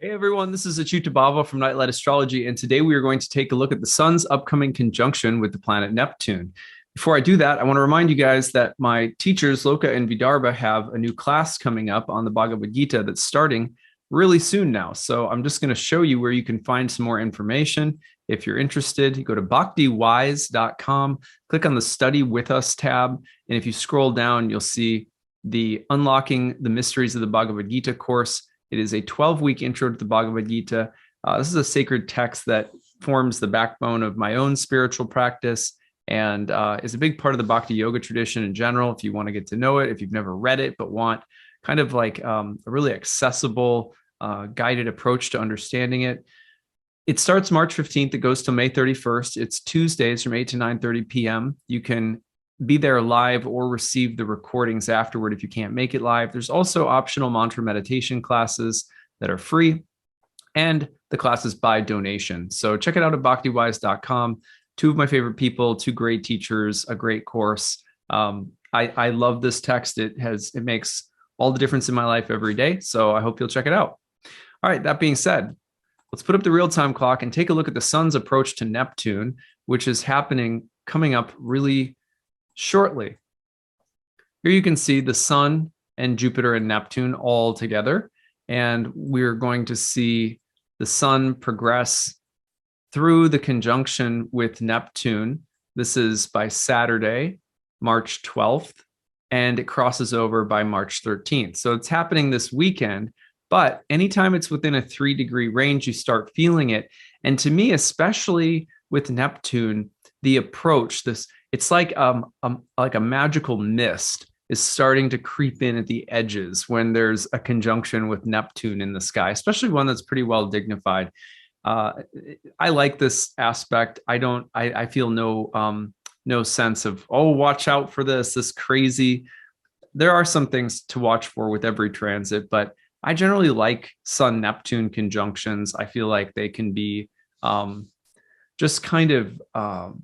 Hey everyone, this is acyuta-bhava from Nightlight Astrology, and today we are going to take a look at the sun's upcoming conjunction with the planet Neptune. Before I do that, I want to remind you guys that my teachers, Loka and Vidarbha, have a new class coming up on the Bhagavad Gita that's starting really soon now. So I'm just going to show you where you can find some more information. If you're interested, you go to bhaktywise.com, click on the Study With Us tab, and if you scroll down, you'll see the Unlocking the Mysteries of the Bhagavad Gita course. It is a 12-week intro to the Bhagavad Gita. This is a sacred text that forms the backbone of my own spiritual practice and is a big part of the Bhakti Yoga tradition in general. If you want to get to know it, if you've never read it, but want kind of like a really accessible, guided approach to understanding it. It starts March 15th. It goes till May 31st. It's Tuesdays from 8 to 9:30 p.m. You can be there live or receive the recordings afterward if you can't make it live. There's also optional mantra meditation classes that are free, and the class is by donation. So check it out at bhaktywise.com. Two of my favorite people, two great teachers, a great course. I love this text. It makes all the difference in my life every day. So I hope you'll check it out. All right, that being said, let's put up the real-time clock and take a look at the sun's approach to Neptune, which is coming up really shortly. Here you can see the sun and Jupiter and Neptune all together, and we're going to see the sun progress through the conjunction with Neptune. This is by Saturday, March 12th, and it crosses over by March 13th. So it's happening this weekend, but anytime it's within a 3-degree range, you start feeling it. And to me, especially with Neptune, the approach, it's like a magical mist is starting to creep in at the edges when there's a conjunction with Neptune in the sky, especially one that's pretty well dignified. I like this aspect. I feel no sense of, oh, watch out for this crazy. There are some things to watch for with every transit, but I generally like Sun-Neptune conjunctions. I feel like they can be just kind of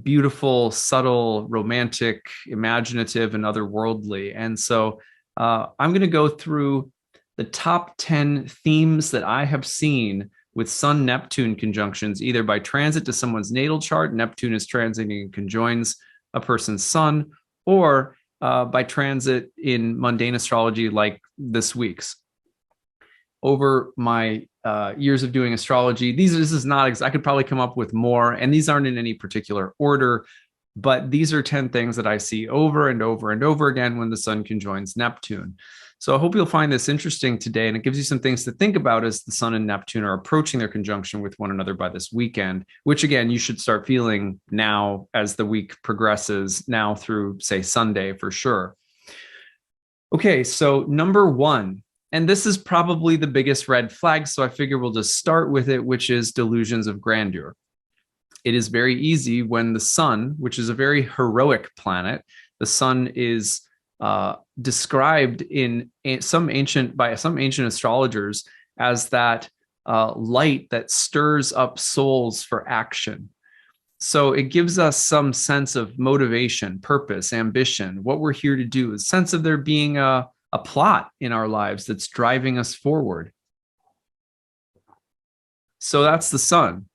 beautiful, subtle, romantic, imaginative, and otherworldly. And so I'm going to go through the top 10 themes that I have seen with Sun-Neptune conjunctions, either by transit to someone's natal chart, Neptune is transiting and conjoins a person's sun, or by transit in mundane astrology like this week's. Over my years of doing astrology, this is not, I could probably come up with more, and these aren't in any particular order, but these are 10 things that I see over and over and over again when the sun conjoins Neptune. So I hope you'll find this interesting today, and it gives you some things to think about as the sun and Neptune are approaching their conjunction with one another by this weekend, which again, you should start feeling now as the week progresses, now through, say, Sunday for sure. Okay, so number one, and this is probably the biggest red flag, so I figure we'll just start with it, which is delusions of grandeur. It is very easy when the sun, which is a very heroic planet, the sun is described by some ancient astrologers as that light that stirs up souls for action. So it gives us some sense of motivation, purpose, ambition, what we're here to do, a sense of there being a plot in our lives that's driving us forward. So that's the sun.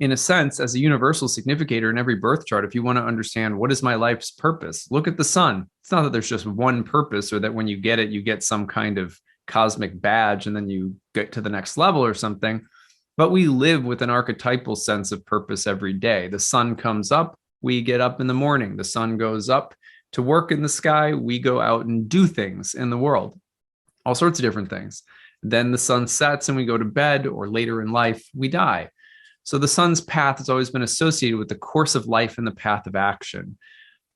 In a sense, as a universal significator in every birth chart, if you want to understand what is my life's purpose, look at the sun. It's not that there's just one purpose, or that when you get it, you get some kind of cosmic badge and then you get to the next level or something. But we live with an archetypal sense of purpose every day. The sun comes up, we get up in the morning. The sun goes up to work in the sky, we go out and do things in the world, all sorts of different things. Then the sun sets and we go to bed, or later in life, we die. So the sun's path has always been associated with the course of life and the path of action.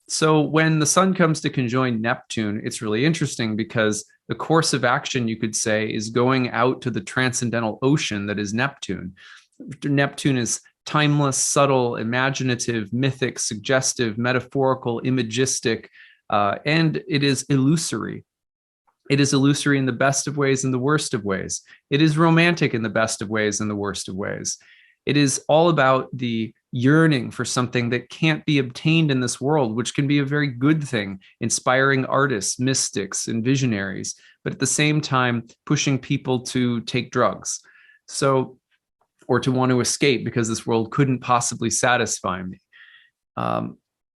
So when the sun comes to conjoin Neptune, it's really interesting because the course of action, you could say, is going out to the transcendental ocean that is Neptune. Neptune is timeless, subtle, imaginative, mythic, suggestive, metaphorical, imagistic, and it is illusory. It is illusory in the best of ways and the worst of ways. It is romantic in the best of ways and the worst of ways. It is all about the yearning for something that can't be obtained in this world, which can be a very good thing, inspiring artists, mystics, and visionaries, but at the same time, pushing people to take drugs. So, or to want to escape because this world couldn't possibly satisfy me.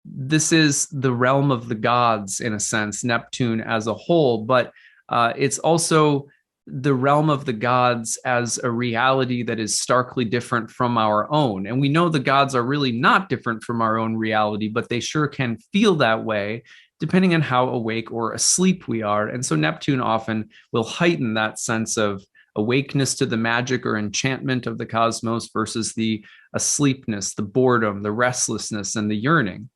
This is the realm of the gods, in a sense, Neptune as a whole, but it's also the realm of the gods as a reality that is starkly different from our own. And we know the gods are really not different from our own reality, but they sure can feel that way depending on how awake or asleep we are. And so Neptune often will heighten that sense of awakeness to the magic or enchantment of the cosmos versus the asleepness, the boredom, the restlessness, and the yearning.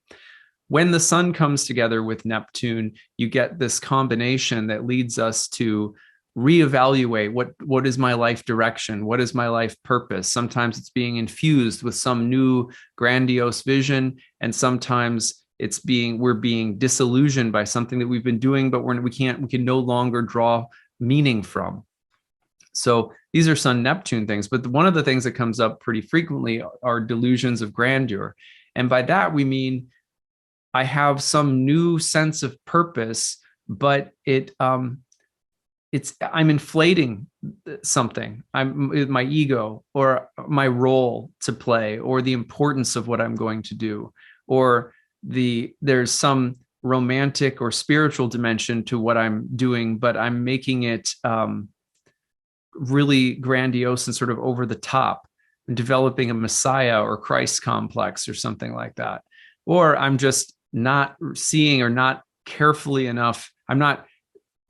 When the sun comes together with Neptune, you get this combination that leads us to reevaluate what is my life direction, what is my life purpose. Sometimes it's being infused with some new grandiose vision, and sometimes we're being disillusioned by something that we've been doing, but we can no longer draw meaning from. So these are Sun-Neptune things, but one of the things that comes up pretty frequently are delusions of grandeur. And by that, we mean I have some new sense of purpose, but I'm inflating something. I'm my ego or my role to play or the importance of what I'm going to do, or there's some romantic or spiritual dimension to what I'm doing, but I'm making it really grandiose and sort of over the top, and developing a Messiah or Christ complex or something like that. Or I'm just not seeing or not carefully enough. I'm not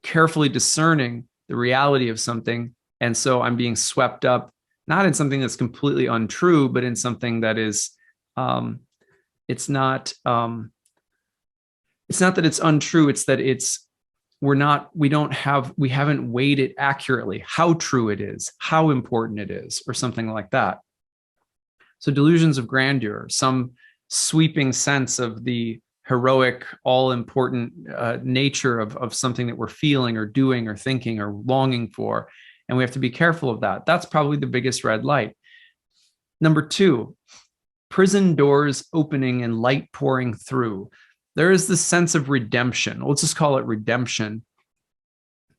carefully discerning the reality of something. And so I'm being swept up, not in something that's completely untrue, but in something that is, it's not that it's untrue. It's that we haven't weighed it accurately, how true it is, how important it is, or something like that. So delusions of grandeur, some sweeping sense of the heroic, all-important nature of something that we're feeling or doing or thinking or longing for. And we have to be careful of that. That's probably the biggest red light. Number 2, prison doors opening and light pouring through. There is this sense of redemption. Let's just call it redemption,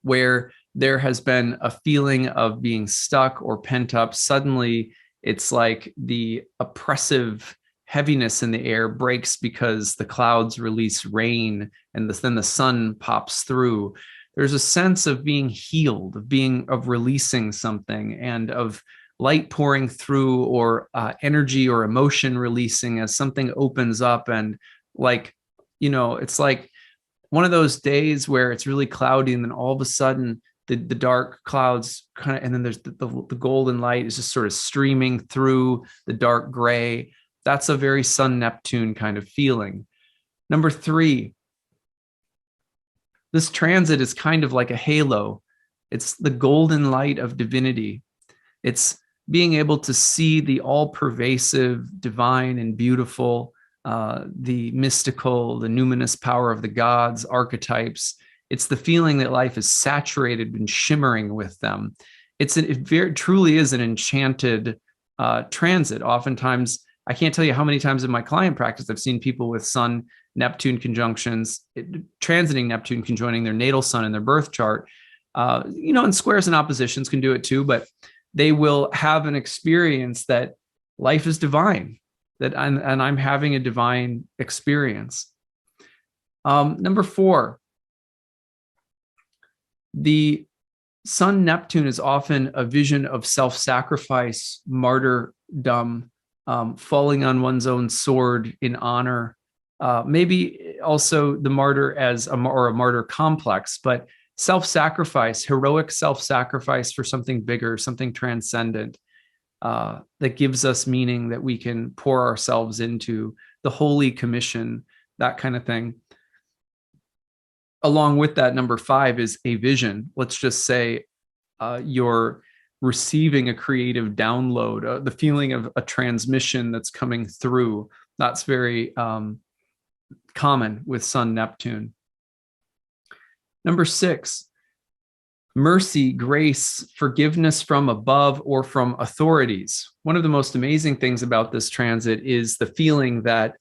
where there has been a feeling of being stuck or pent up. Suddenly, it's like the oppressive heaviness in the air breaks because the clouds release rain and then the sun pops through. There's a sense of being healed, of releasing something, and of light pouring through, or energy or emotion releasing as something opens up. And it's like one of those days where it's really cloudy and then all of a sudden the dark clouds and then there's the golden light is just sort of streaming through the dark gray. That's a very Sun-Neptune kind of feeling. Number 3, this transit is kind of like a halo. It's the golden light of divinity. It's being able to see the all-pervasive, divine, and beautiful, the mystical, the numinous power of the gods, archetypes. It's the feeling that life is saturated and shimmering with them. It truly is an enchanted transit. Oftentimes, I can't tell you how many times in my client practice I've seen people with Sun-Neptune conjunctions, transiting Neptune, conjoining their natal sun in their birth chart. And squares and oppositions can do it too, but they will have an experience that life is divine, and I'm having a divine experience. Number 4, the Sun-Neptune is often a vision of self-sacrifice, martyrdom, falling on one's own sword in honor, maybe also the martyr as a martyr complex, but self-sacrifice, heroic self-sacrifice for something bigger, something transcendent, that gives us meaning that we can pour ourselves into, the holy commission, that kind of thing. Along with that, number 5 is a vision. Let's just say you're receiving a creative download, the feeling of a transmission that's coming through. That's very common with Sun-Neptune. Number 6, Mercy, grace, forgiveness from above or from authorities. One of the most amazing things about this transit is the feeling that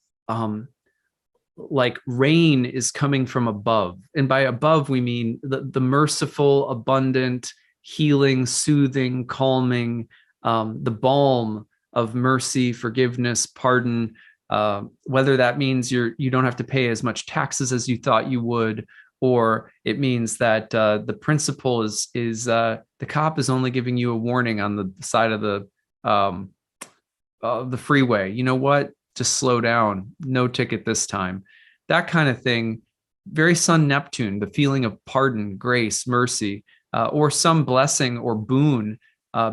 like rain is coming from above. And by above, we mean the merciful, abundant, healing, soothing, calming, the balm of mercy, forgiveness, pardon. Whether that means you don't have to pay as much taxes as you thought you would, or it means that the principle is the cop is only giving you a warning on the side of the freeway. You know what? Just slow down. No ticket this time. That kind of thing. Very Sun-Neptune, the feeling of pardon, grace, mercy, or some blessing or boon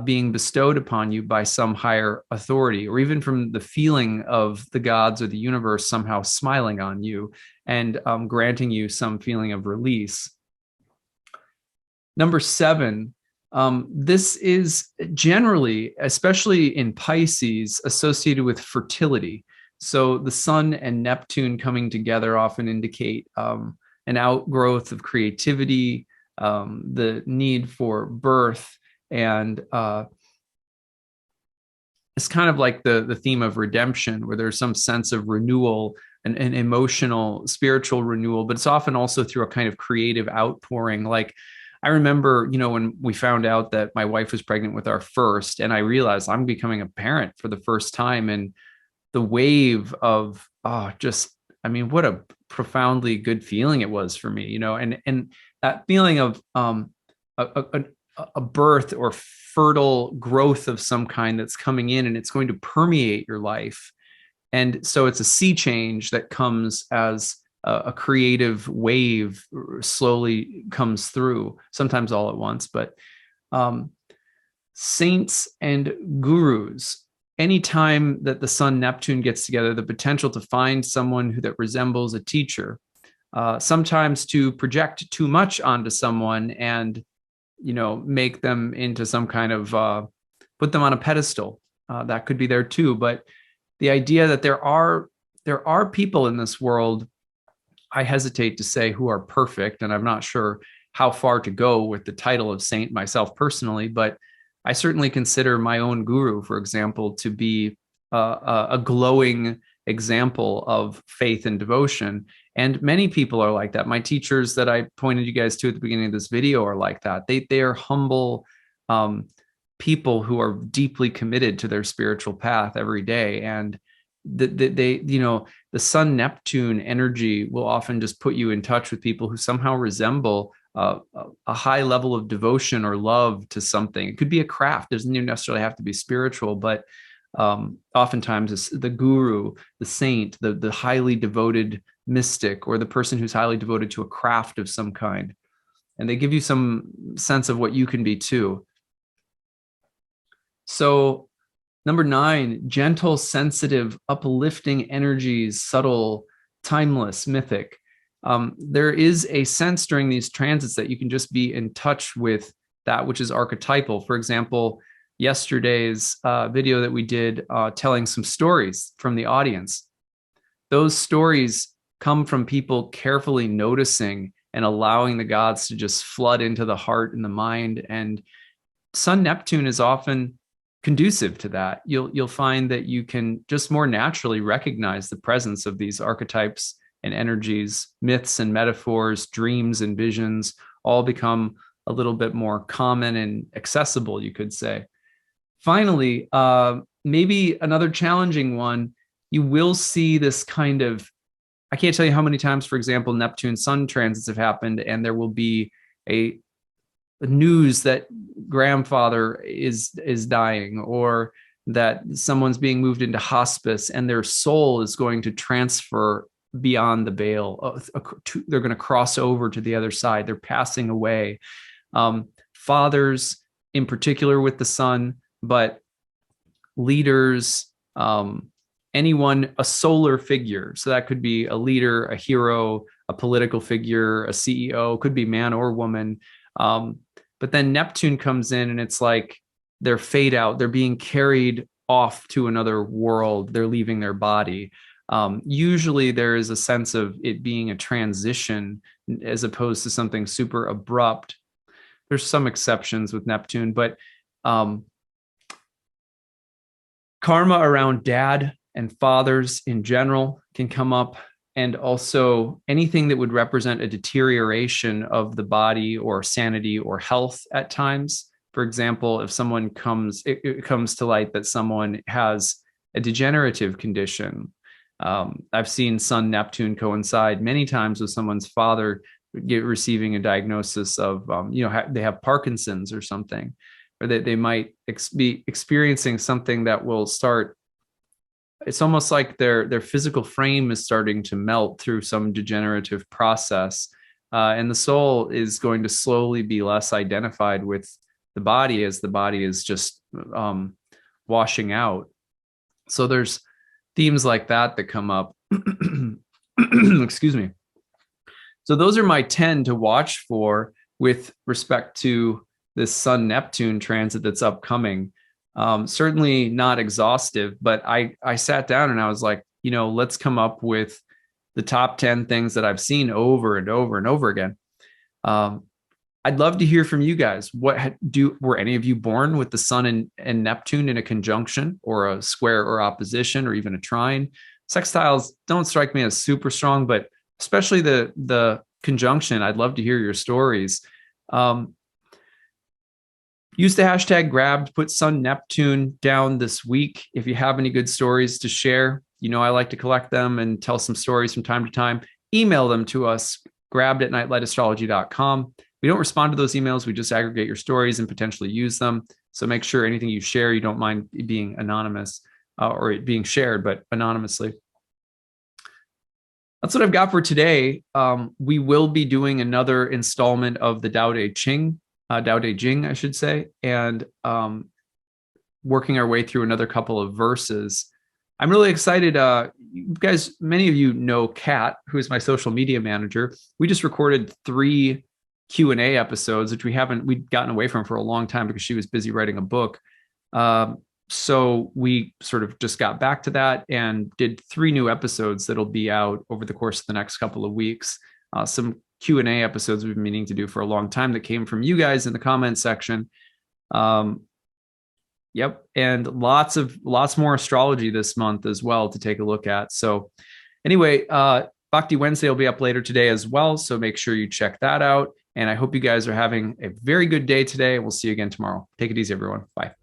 being bestowed upon you by some higher authority, or even from the feeling of the gods or the universe somehow smiling on you and granting you some feeling of release. Number 7, this is generally, especially in Pisces, associated with fertility. So the Sun and Neptune coming together often indicate an outgrowth of creativity, the need for birth, and it's kind of like the theme of redemption, where there's some sense of renewal and emotional, spiritual renewal, but it's often also through a kind of creative outpouring. Like I remember, when we found out that my wife was pregnant with our first, and I realized I'm becoming a parent for the first time, and the wave of what a profoundly good feeling it was for me, and that feeling of a birth or fertile growth of some kind that's coming in, and it's going to permeate your life. And so it's a sea change that comes as a creative wave slowly comes through, sometimes all at once. But saints and gurus, anytime that the Sun Neptune gets together, the potential to find someone that resembles a teacher, sometimes to project too much onto someone and make them into some kind of put them on a pedestal. That could be there too. But the idea that there are people in this world, I hesitate to say who are perfect, and I'm not sure how far to go with the title of saint myself personally, but I certainly consider my own guru, for example, to be a glowing example of faith and devotion. And many people are like that. My teachers that I pointed you guys to at the beginning of this video are like that. They are humble people who are deeply committed to their spiritual path every day. And the Sun Neptune energy will often just put you in touch with people who somehow resemble a high level of devotion or love to something. It could be a craft. It doesn't even necessarily have to be spiritual, but oftentimes it's the guru, the saint, the highly devoted mystic, or the person who's highly devoted to a craft of some kind. And they give you some sense of what you can be too. So number 9, gentle, sensitive, uplifting energies, subtle, timeless, mythic. There is a sense during these transits that you can just be in touch with that which is archetypal. For example, yesterday's video that we did telling some stories from the audience. Those stories come from people carefully noticing and allowing the gods to just flood into the heart and the mind. And Sun Neptune is often conducive to that. You'll find that you can just more naturally recognize the presence of these archetypes and energies, myths and metaphors, dreams and visions, all become a little bit more common and accessible, you could say. Finally, maybe another challenging one, you will see this kind of, I can't tell you how many times, for example, Neptune Sun transits have happened, and there will be a news that grandfather is dying, or that someone's being moved into hospice and their soul is going to transfer beyond the veil. They're going to cross over to the other side. They're passing away. Fathers in particular with the Sun, but leaders, anyone, a solar figure. So that could be a leader, a hero, a political figure, a CEO, could be man or woman. But then Neptune comes in and it's like they're fade out. They're being carried off to another world. They're leaving their body. Usually there is a sense of it being a transition as opposed to something super abrupt. there's some exceptions with Neptune, but um, karma around dad and fathers in general can come up, and also anything that would represent a deterioration of the body or sanity or health at times. For example, if someone it comes to light that someone has a degenerative condition. I've seen Sun-Neptune coincide many times with someone's father receiving a diagnosis of, they have Parkinson's or something, or that they might be experiencing something that will start. It's almost like their physical frame is starting to melt through some degenerative process, and the soul is going to slowly be less identified with the body as the body is just washing out. So there's themes like that come up. Excuse me. So those are my 10 to watch for with respect to this Sun-Neptune transit that's upcoming. Certainly not exhaustive, but I sat down and I was like, let's come up with the top 10 things that I've seen over and over and over again. I'd love to hear from you guys. Were any of you born with the Sun and Neptune in a conjunction or a square or opposition or even a trine? Sextiles don't strike me as super strong, but especially the conjunction, I'd love to hear your stories. Use the hashtag grabbed, put Sun-Neptune down this week. If you have any good stories to share, I like to collect them and tell some stories from time to time. Email them to us, grabbed@nightlightastrology.com. We don't respond to those emails. We just aggregate your stories and potentially use them. So make sure anything you share, you don't mind it being anonymous or it being shared, but anonymously. That's what I've got for today. We will be doing another installment of the Tao Te Ching, I should say, and working our way through another couple of verses. I'm really excited. You guys, many of you know Kat, who is my social media manager. We just recorded 3 Q&A episodes, which we'd gotten away from for a long time because she was busy writing a book. So we sort of just got back to that and did 3 new episodes that'll be out over the course of the next couple of weeks. Some Q&A episodes we've been meaning to do for a long time that came from you guys in the comment section. Yep. And lots more astrology this month as well to take a look at. So anyway, Bhakti Wednesday will be up later today as well. So make sure you check that out. And I hope you guys are having a very good day today. We'll see you again tomorrow. Take it easy, everyone. Bye.